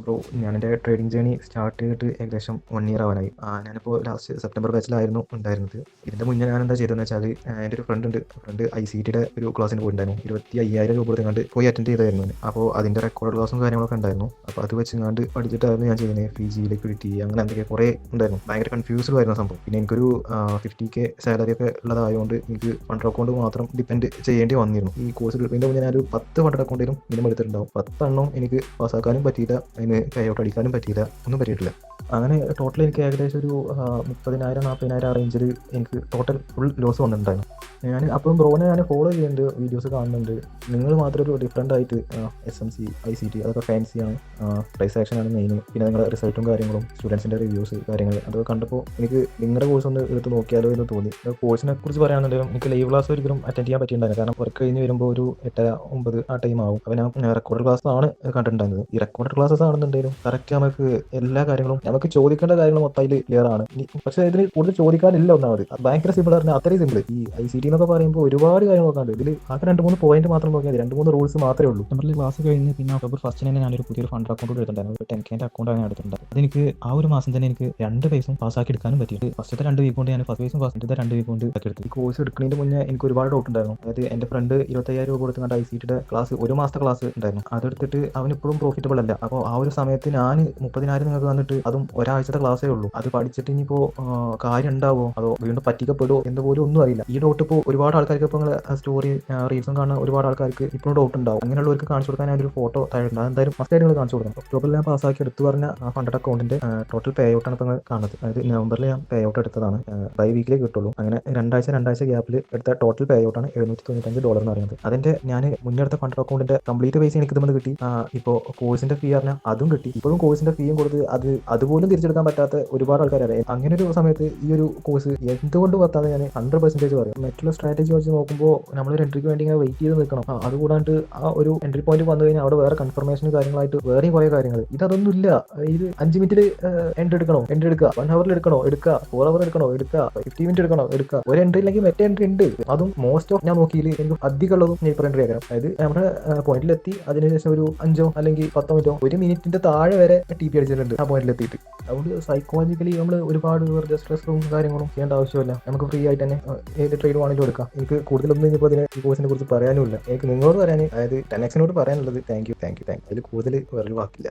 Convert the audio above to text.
Bro, ഞാനെൻ്റെ trading journey start ചെയ്തിട്ട് ഏകദേശം 1 ഇയർ ആവാനായി. ഞാനിപ്പോൾ ലാസ്റ്റ് സെപ്റ്റംബർ ബാച്ചിലായിരുന്നു ഉണ്ടായിരുന്നത്. ഇതിൻ്റെ മുന്നേ ഞാൻ എന്താ ചെയ്തതെന്ന് വെച്ചാൽ, എൻ്റെ ഒരു ഫ്രണ്ട് ICTയുടെ ഒരു ക്ലാസ്സിന് പോയിട്ടുണ്ടായിരുന്നു. 25,000 രൂപ കൊടുത്തെങ്ങാണ്ട് പോയി അറ്റൻഡ് ചെയ്തായിരുന്നു. അപ്പോൾ അതിൻ്റെ റെക്കോർഡ് ക്ലാസ്സും കാര്യങ്ങളൊക്കെ ഉണ്ടായിരുന്നു. അപ്പോൾ അത് വെച്ചെങ്ങാണ്ട് പഠിച്ചിട്ടായിരുന്നു ഞാൻ ചെയ്യുന്നത്. PG, ലിക്വിഡിറ്റി അങ്ങനെ എന്തൊക്കെ കുറേ ഉണ്ടായിരുന്നു. ഭയങ്കര കൺഫ്യൂസ്ഡ് ആയിരുന്നു സംഭവം. പിന്നെ എനിക്കൊരു 50K സാലറി ഒക്കെ ഉള്ളതായതുകൊണ്ട് എനിക്ക് ഫണ്ട് അക്കൗണ്ട് മാത്രം ഡിപ്പെൻഡ് ചെയ്യേണ്ടി വന്നിരുന്നു. ഈ കോഴ്സ് എടുക്കുന്നതിൻ്റെ മുന്നേ ഞാനൊരു 10 ഫണ്ട് അക്കൗണ്ടിലും മിനിമം എടുത്തിട്ടുണ്ടാവും. 10 എണ്ണം എനിക്ക് പാസ്സാക്കാനും പറ്റിയില്ല, അതിന് പേ ഔട്ട് അടിക്കാനും പറ്റിയില്ല, ഒന്നും പറ്റിയിട്ടില്ല. അങ്ങനെ ടോട്ടൽ എനിക്ക് ഏകദേശം ഒരു 30,000 40,000 ആ റേഞ്ചിൽ എനിക്ക് ടോട്ടൽ ഫുൾ ലോസ് വന്നിട്ടുണ്ടായിരുന്നു. ഞാൻ അപ്പം ബ്രോനെ ഞാൻ ഫോളോ ചെയ്യുന്നുണ്ട്, വീഡിയോസ് കാണുന്നുണ്ട്. നിങ്ങൾ മാത്രം ഒരു ഡിഫറെൻ്റ് ആയിട്ട് SMC ICT അതൊക്കെ ഫാൻസിയാണ്, പ്രൈസ് ആക്ഷനാണ് മെയിൻ. പിന്നെ നിങ്ങളുടെ റിസൾട്ടും കാര്യങ്ങളും സ്റ്റുഡൻസിൻ്റെ റിവ്യൂസ് കാര്യങ്ങൾ അതൊക്കെ കണ്ടപ്പോൾ എനിക്ക് നിങ്ങളുടെ കോഴ്സ് ഒന്ന് എടുത്ത് നോക്കിയാലോ എന്ന് തോന്നി. കോഴ്സിനെ കുറിച്ച് പറയുകയാണെന്നുണ്ടെങ്കിലും എനിക്ക് ലൈവ് ക്ലാസ് ഒരിക്കലും അറ്റൻഡ് ചെയ്യാൻ പറ്റിയിട്ടുണ്ടായിരുന്നു. കാരണം വർക്ക് കഴിഞ്ഞ് വരുമ്പോൾ ഒരു 8:30 9 ആ ടൈം ആവും. അപ്പോൾ ഞാൻ റെക്കോർഡ് ക്ലാസ് ആണ് കണ്ടിട്ടുണ്ടായിരുന്നത്. ഈ റെക്കോർഡ് ക്ലാസ്സസ് ആണെന്നുണ്ടെങ്കിലും കറക്റ്റ് നമുക്ക് എല്ലാ കാര്യങ്ങളും നമുക്ക് ചോദിക്കേണ്ട കാര്യങ്ങൾ മൊത്തം അതിൽ ക്ലിയർ ആണ്. പക്ഷേ ഇതിന് കൂടുതൽ ചോദിക്കാനില്ല. ഒന്നാമത് ഭയങ്കര സിമ്പിൾ പറഞ്ഞാൽ അത്രയും സിമ്പിൾ. ഈ ICT എന്നൊക്കെ പറയുമ്പോൾ ഒരുപാട് കാര്യങ്ങൾ നോക്കാണ്ട്. ഇതിൽ ആകെ 2-3 പോയിന്റ് മാത്രം നോക്കിയാൽ 2-3 റൂൾസ് മാത്രമേ ഉള്ളൂ. നമ്പറിൽ ക്ലാസ് കഴിഞ്ഞ് പിന്നെ ഒക്ടോബർ 1 തന്നെ ഞാനൊരു പുതിയൊരു ഫണ്ട് അക്കൗണ്ട് എടുത്തിട്ടുണ്ടായിരുന്നു. ഒരു 10K അക്കൗണ്ടാണ് ഞാൻ എടുത്തിട്ടുണ്ടായത്. അതെനിക്ക് ആ ഒരു മാസം തന്നെ എനിക്ക് 2 പൈസയും പാസ്സാക്കി എടുക്കാനും പറ്റിയിട്ട് ഫസ്റ്റത്തെ 2 വീക്ക് കൊണ്ട് ഞാൻ ഫസ്റ്റ് പൈസയും ഫസ്റ്റത്തെ 2 വീക്ക് കൊണ്ട് എടുത്തു. ഈ കോഴ്സ് എടുക്കുന്നതിന് മുന്നേ എനിക്ക് ഒരുപാട് ഡൗട്ട് ഉണ്ടായിരുന്നു. അതായത് എൻ്റെ ഫ്രണ്ട് 25,000 രൂപ കൊടുത്തുകൊണ്ട് ICTയുടെ ക്ലാസ് ഒരു മാസത്തെ ക്ലാസ് ഉണ്ടായിരുന്നു. അതെടുത്തിട്ട് അവനിപ്പോഴും പ്രോഫിറ്റബിൾ അല്ല. അപ്പോൾ ആ ഒരു സമയത്ത് ഞാൻ 30,000 നിങ്ങൾക്ക് വന്നിട്ട് അതും ഒരാഴ്ചത്തെ ക്ലാസ്സേ ഉള്ളൂ. അത് പഠിച്ചിട്ട് ഇനിയിപ്പോൾ കാര്യം ഉണ്ടാവോ അതോ വീണ്ടും പറ്റിക്കപ്പെടുമോ എന്ന് പോലും ഒന്നും അറിയില്ല. ഈ ഡൗട്ട് ഇപ്പോൾ ഒരുപാട് ആൾക്കാർക്ക് ഇപ്പോൾ സ്റ്റോറി റീൽസും കാണുന്ന ഒരുപാട് ആൾക്കാർക്ക് ഇപ്പോഴും ഡൗട്ട് ഉണ്ടാവും. അങ്ങനെയുള്ളവർക്ക് കാണിച്ചു കൊടുക്കാൻ ഞാൻ ഒരു ഫോട്ടോ താഴെയുണ്ട്. അതെന്തായാലും ഫസ്റ്റ് ആയിട്ട് നിങ്ങൾ കാണിച്ചു കൊടുക്കണം. ഒക്ടോബറിൽ ഞാൻ പാസ്സാക്കി എടുത്തു പറഞ്ഞ ആ ഫണ്ട് അക്കൗണ്ടിന്റെ ടോട്ടൽ പേ ഔട്ടാണ് ഇപ്പോൾ കാണുന്നത്. അതായത് നവംബറിൽ ഞാൻ പേ ഔട്ട് എടുത്തതാണ്. ബൈ വീക്കിലേ കിട്ടുള്ളൂ. അങ്ങനെ രണ്ടാഴ്ച ഗ്യാപ്പിൽ എടുത്ത ടോട്ടൽ പേ ഔട്ടാണ് $795 എന്ന് പറയുന്നത്. അതിന്റെ ഞാൻ മുന്നെടുത്ത ഫണ്ട് അക്കൗണ്ടിന്റെ കംപ്ലീറ്റ് പൈസ എനിക്ക് ഇതുകൊണ്ട് കിട്ടി. ഇപ്പോൾ കോഴ്സിന്റെ ഫീ പറഞ്ഞാൽ അതും കിട്ടി. ഇപ്പോഴും കോഴ്സിന്റെ ഫീയും കൊടുത്ത് അതുപോലും തിരിച്ചെടുക്കാൻ പറ്റാത്ത ഒരുപാട് ആൾക്കാരറിയാം. അങ്ങനെ ഒരു സമയത്ത് ഈ ഒരു കോഴ്സ് എന്തുകൊണ്ട് പറ്റാതെ ഞാൻ 100% പറയും. മറ്റുള്ള സ്ട്രാറ്റജി വെച്ച് നോക്കുമ്പോൾ നമ്മളൊരു എൻട്രിക്ക് വേണ്ടി ഇങ്ങനെ വെയിറ്റ് ചെയ്ത് നിൽക്കണം. അതുകൂടാണ്ട് ആ ഒരു എൻട്രി പോയിന്റ് വന്നു കഴിഞ്ഞാൽ അവിടെ വേറെ കൺഫർമേഷൻ കാര്യങ്ങളായിട്ട് വേറെയും കുറേ കാര്യങ്ങൾ. ഇതൊന്നും ഇല്ല. ഇത് 5 മിനിറ്റിൽ എൻട്രി എടുക്കുക, 1 ഹവറിൽ എടുക്കുക, 4 ഹവർ എടുക്കുക, 50 മിനിറ്റ് എടുക്കുക. ഒരു എൻട്രി ഇല്ലെങ്കിൽ മറ്റേ എൻട്രി ഉണ്ട്. അതും മോസ്റ്റ് ഓഫ് ഞാൻ നോക്കിയിൽ എനിക്ക് അധികം ഉള്ളതും സ്നൈപ്പർ എൻട്രി ആക്കണം. അതായത് നമ്മുടെ പോയിന്റിലെത്തി അതിനുശേഷം ഒരു 5 അല്ലെങ്കിൽ 10 മിനിറ്റോ 1 മിനിറ്റിന്റെ താഴെ വരെ TP അടിച്ചിട്ടുണ്ട് ആ പോയിന്റിലെത്തിയിട്ട്. അതുകൊണ്ട് സൈക്കോളജിക്കലി നമ്മൾ ഒരുപാട് സ്ട്രെസ്സും കാര്യങ്ങളും ചെയ്യേണ്ട ആവശ്യമില്ല. നമുക്ക് ഫ്രീ ആയിട്ട് തന്നെ ഏത് ട്രേഡ് വേണമെങ്കിലും എടുക്കാം. എനിക്ക് കൂടുതലൊന്നും ഇനിയിപ്പോൾ ഈ കോഴ്സിനെ കുറിച്ച് പറയാനുമില്ല. എനിക്ക് നിങ്ങളോട് പറയാൻ, അതായത് 10Xനോട് പറയാനുള്ളത് താങ്ക് യു. അതിൽ കൂടുതൽ വേറൊരു വാക്കില്ല.